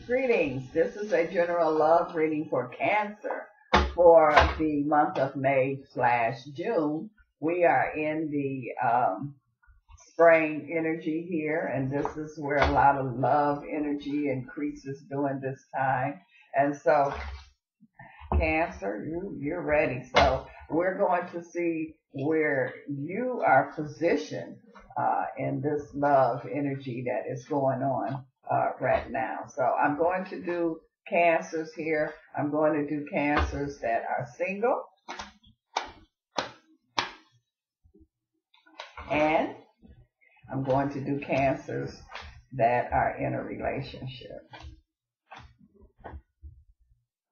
Greetings. This is a general love reading for Cancer for the month of May/June. We are in the spring energy here, and this is where a lot of love energy increases during this time. And so, Cancer, you're ready. So we're going to see where you are positioned in this love energy that is going on right now. So I'm going to do Cancers here. I'm going to do Cancers that are single, and I'm going to do Cancers that are in a relationship.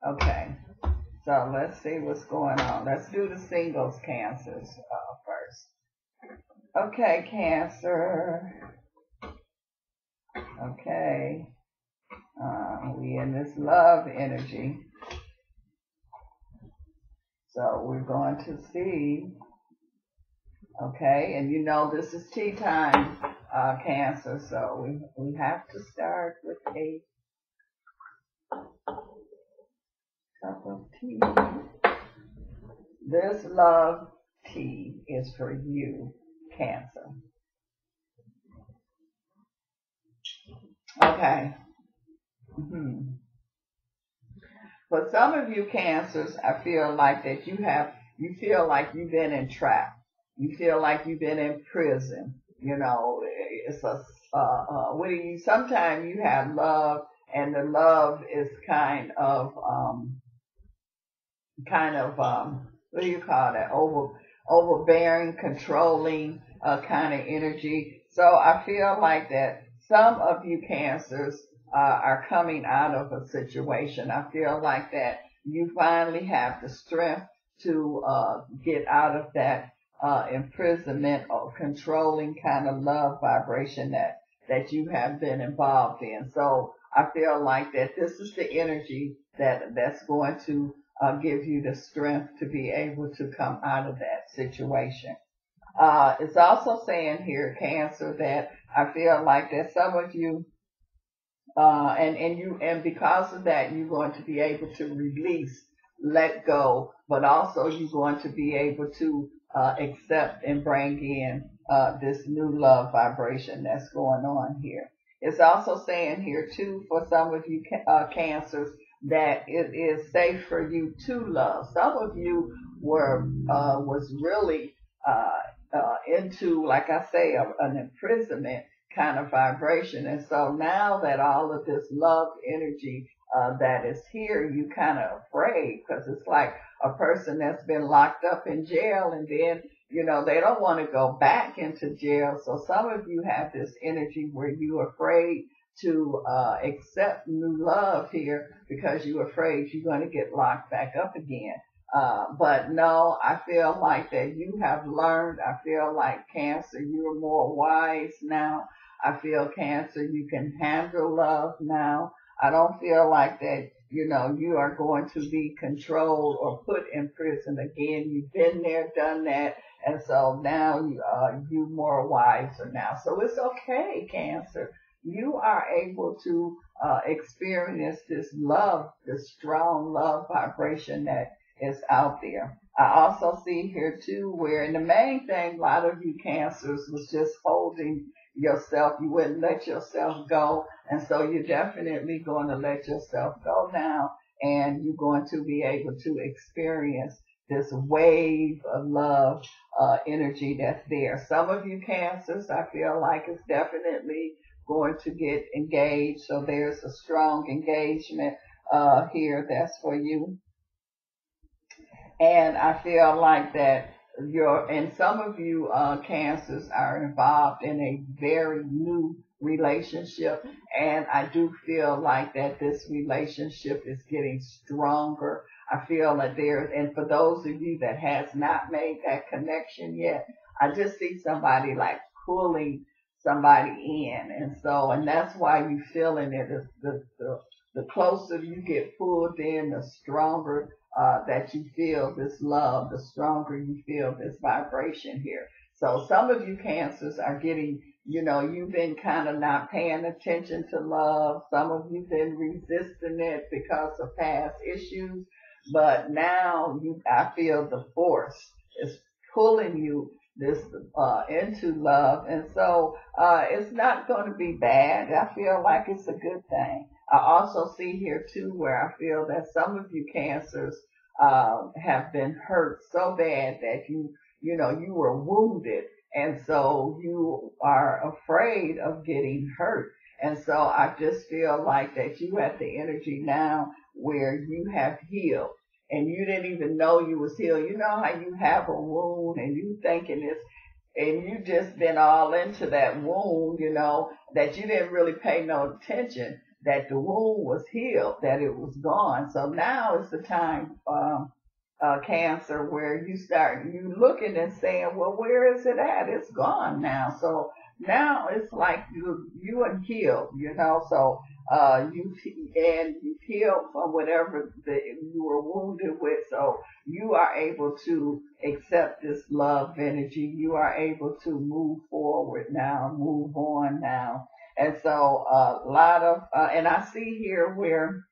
Okay, so let's see what's going on. Let's do the singles Cancers first. Okay, Cancer. Okay, we in this love energy. So we're going to see. Okay, and you know this is tea time, Cancer. So we have to start with a cup of tea. This love tea is for you, Cancer. Okay. For some of you Cancers, I feel like that you feel like you've been entrapped. You feel like you've been in prison. You know, it's sometimes you have love, and the love is kind of what do you call that? Overbearing, controlling kind of energy. So I feel like that some of you Cancers are coming out of a situation. I feel like that you finally have the strength to get out of that imprisonment or controlling kind of love vibration that you have been involved in. So I feel like that this is the energy that's going to give you the strength to be able to come out of that situation. It's also saying here, Cancer, that I feel like that some of you, and because of that, you're going to be able to release, let go, but also you're going to be able to accept and bring in this new love vibration that's going on here. It's also saying here too, for some of you Cancers, that it is safe for you to love. Some of you was really into, like I say, an imprisonment kind of vibration. And so now that all of this love energy that is here, you kind of afraid, because it's like a person that's been locked up in jail, and then, you know, they don't want to go back into jail. So some of you have this energy where you're afraid to accept new love here because you're afraid you're going to get locked back up again. But no, I feel like that you have learned. I feel like Cancer, you're more wise now. I feel Cancer, you can handle love now. I don't feel like that, you know, you are going to be controlled or put in prison again. You've been there, done that. And so now you're more wiser now. So it's okay, Cancer. You are able to experience this love, this strong love vibration that is out there. I also see here too where, and the main thing, a lot of you Cancers was just holding yourself. You wouldn't let yourself go. And so you're definitely going to let yourself go now, and you're going to be able to experience this wave of love energy that's there. Some of you Cancers, I feel like, it's definitely going to get engaged. So there's a strong engagement here that's for you. And I feel like that and some of you Cancers are involved in a very new relationship, and I do feel like that this relationship is getting stronger. I feel that and for those of you that has not made that connection yet, I just see somebody like pulling somebody in, and that's why you're feeling it. The closer you get pulled in, the stronger that you feel this love, the stronger you feel this vibration here. So some of you Cancers are getting you've been kind of not paying attention to love. Some of you've been resisting it because of past issues, but now I feel the force is pulling you this into love, and so it's not going to be bad. I feel like it's a good thing. I also see here too where I feel that some of you cancers have been hurt so bad that you were wounded, and so you are afraid of getting hurt. And so I just feel like that you at the energy now where you have healed and you didn't even know you was healed. You know how you have a wound and you thinking it's, and you just been all into that wound, that you didn't really pay no attention that the wound was healed, that it was gone. So now is the time, Cancer, where you looking and saying, well, where is it at? It's gone now. So now it's like you are healed, so you've healed from whatever you were wounded with. So you are able to accept this love energy. You are able to move forward now, move on now. And so a lot of, and I see here where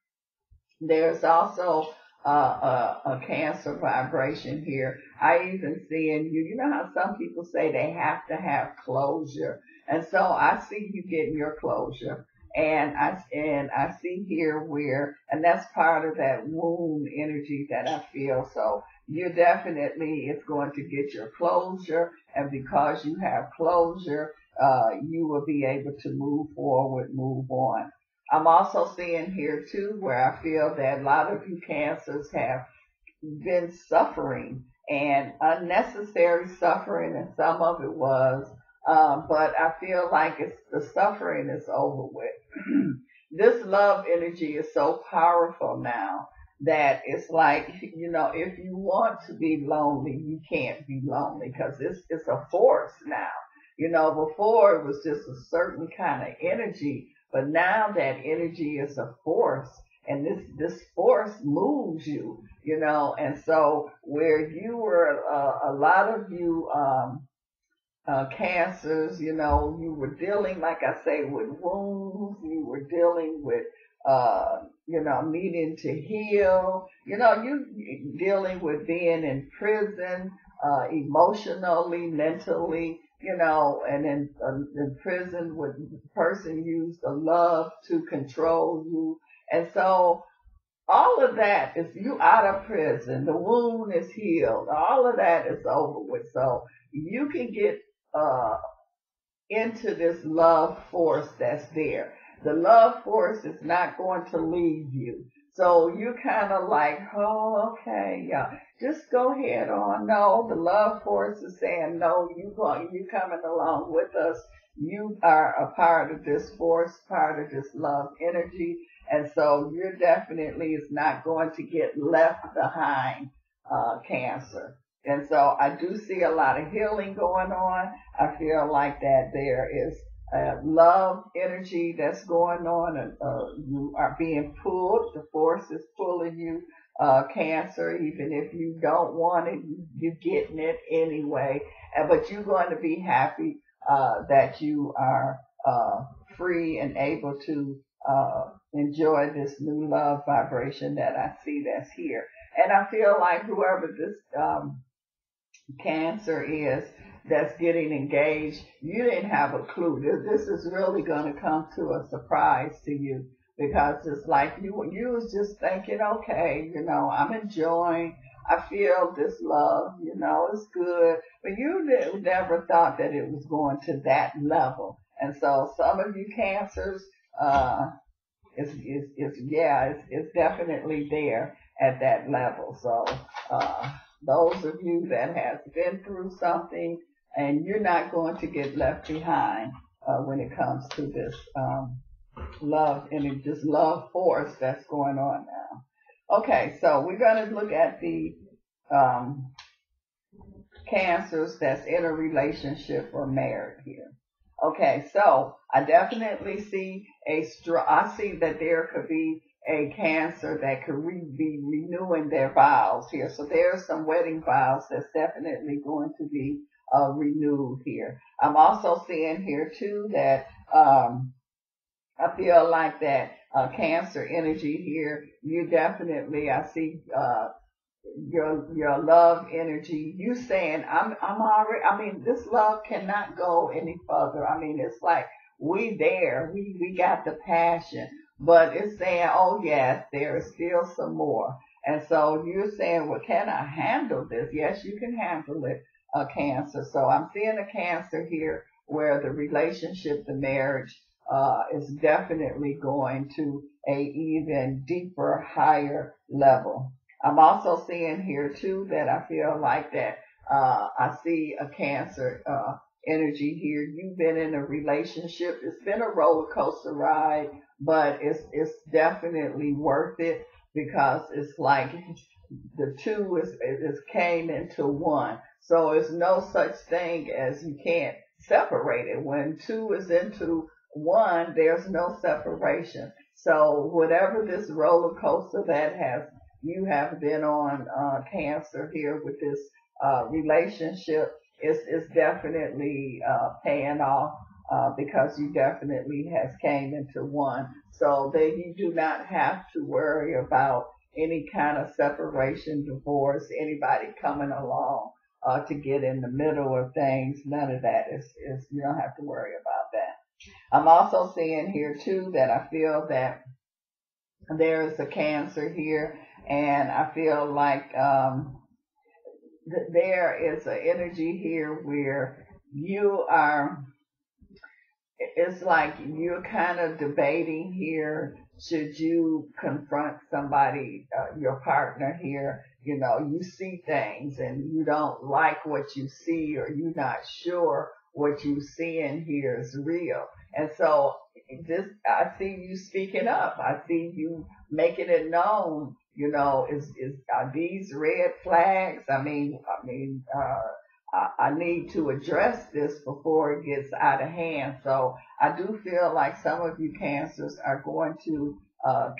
there's also a Cancer vibration here. I even see in you, you know how some people say they have to have closure. And so I see you getting your closure. And I see here where, and that's part of that wound energy that I feel. So you definitely is going to get your closure. And because you have closure, you will be able to move forward, move on. I'm also seeing here too where I feel that a lot of you cancers have been suffering and unnecessary suffering, and some of it was, but I feel like the suffering is over with. This love energy is so powerful now that it's like, if you want to be lonely, you can't be lonely because it's a force now. Before it was just a certain kind of energy, but now that energy is a force, and this force moves you, and so where you were, a lot of you cancers, you were dealing, like I say, with wounds, you were dealing with, needing to heal, you dealing with being in prison, emotionally, mentally, and in prison with the person used the love to control you. And so all of that is you out of prison. The wound is healed. All of that is over with. So you can get into this love force that's there. The love force is not going to leave you. So you kind of like, oh, okay, yeah, just go ahead on. No, the love force is saying, no, you coming along with us. You are a part of this force, part of this love energy. And so you're definitely is not going to get left behind, Cancer. And so I do see a lot of healing going on. I feel like that there is love energy that's going on, and you are being pulled. The force is pulling you, Cancer. Even if you don't want it, you're getting it anyway. But you're going to be happy that you are free and able to enjoy this new love vibration that I see that's here. And I feel like whoever this Cancer is that's getting engaged, you didn't have a clue. This is really going to come to a surprise to you, because it's like you was just thinking, okay, I'm enjoying, I feel this love, it's good, but you never thought that it was going to that level. And so some of you Cancers, it's definitely there at that level. So those of you that has been through something, and you're not going to get left behind when it comes to this love and this love force that's going on now. Okay, so we're going to look at the Cancers that's in a relationship or married here. Okay, so I definitely see I see that there could be a Cancer that could be renewing their vows here. So there's some wedding vows that's definitely going to be renewed here. I'm also seeing here too that I feel like that Cancer energy here. You definitely, I see your love energy. You saying I'm already. I mean, this love cannot go any further. I mean, it's like we there. We got the passion, but it's saying, oh yes, there is still some more. And so you're saying, well, can I handle this? Yes, you can handle it, Cancer. So I'm seeing a Cancer here where the relationship, the marriage, is definitely going to a even deeper, higher level. I'm also seeing here too that I feel like that I see a Cancer energy here. You've been in a relationship. It's been a roller coaster ride, but it's definitely worth it because it's like the two is came into one. So it's no such thing as you can't separate it. When two is into one, there's no separation. So whatever this roller coaster that has you have been on, Cancer here with this relationship, is definitely paying off because you definitely has came into one. So that you do not have to worry about any kind of separation, divorce, anybody coming along to get in the middle of things. None of that is you don't have to worry about that. I'm also seeing here too that I feel that there is a Cancer here, and I feel like there is an energy here where you are. It's like you're kind of debating here. Should you confront somebody, your partner here? You know, you see things and you don't like what you see, or you're not sure what you see in here is real. And so this, I see you speaking up. I see you making it known. You know, are these red flags? I need to address this before it gets out of hand. So I do feel like some of you Cancers are going to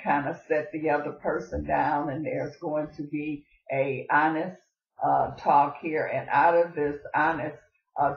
kind of set the other person down, and there's going to be a honest talk here. And out of this honest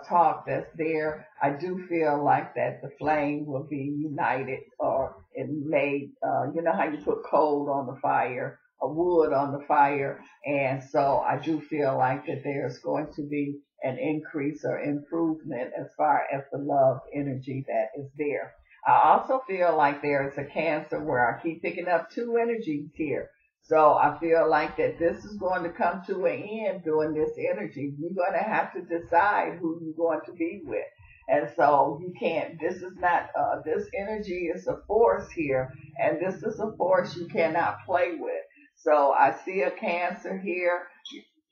talk that's there, I do feel like that the flame will be united, or it made, you know how you put coal on the fire, a wood on the fire. And so I do feel like that there's going to be an increase or improvement as far as the love energy that is there. I also feel like there is a Cancer where I keep picking up two energies here. So I feel like that this is going to come to an end during this energy. You're going to have to decide who you're going to be with. And so you can't, this is not, this energy is a force here, and this is a force you cannot play with. So I see a Cancer here.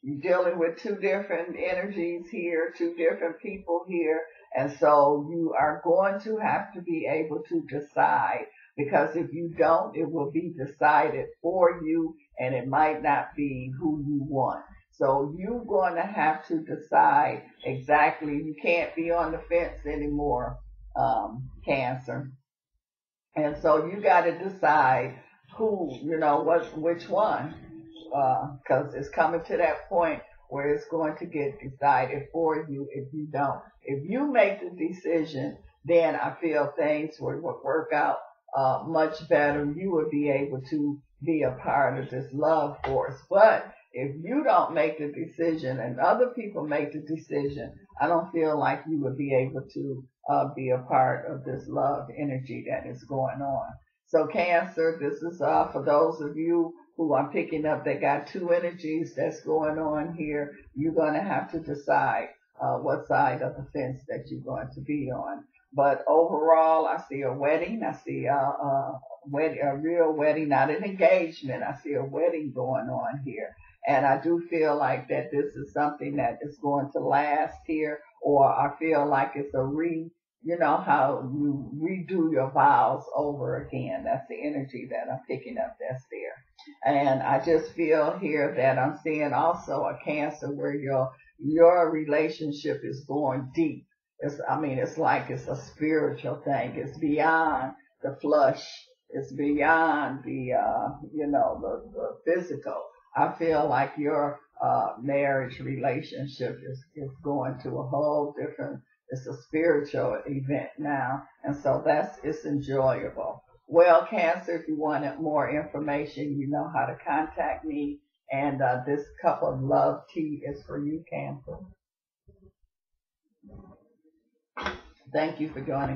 You're dealing with two different energies here, two different people here. And so you are going to have to be able to decide, because if you don't, it will be decided for you and it might not be who you want. So you're going to have to decide exactly. You can't be on the fence anymore, Cancer. And so you got to decide who, you know, which one, because it's coming to that point where it's going to get decided for you if you don't. If you make the decision, then I feel things would work out much better. You would be able to be a part of this love force. But if you don't make the decision and other people make the decision, I don't feel like you would be able to be a part of this love energy that is going on. So Cancer, this is for those of you who I'm picking up that got two energies that's going on here. You're going to have to decide what side of the fence that you're going to be on. But overall, I see a wedding. I see a real wedding, not an engagement. I see a wedding going on here. And I do feel like that this is something that is going to last here, or I feel like it's you know how you redo your vows over again. That's the energy that I'm picking up that's there. And I just feel here that I'm seeing also a Cancer where your relationship is going deep. It's like it's a spiritual thing. It's beyond the flesh. It's beyond the physical. I feel like your marriage relationship is going to a whole different, it's a spiritual event now. And so it's enjoyable. Well, Cancer, if you wanted more information, you know how to contact me. And this cup of love tea is for you, Cancer. Thank you for joining.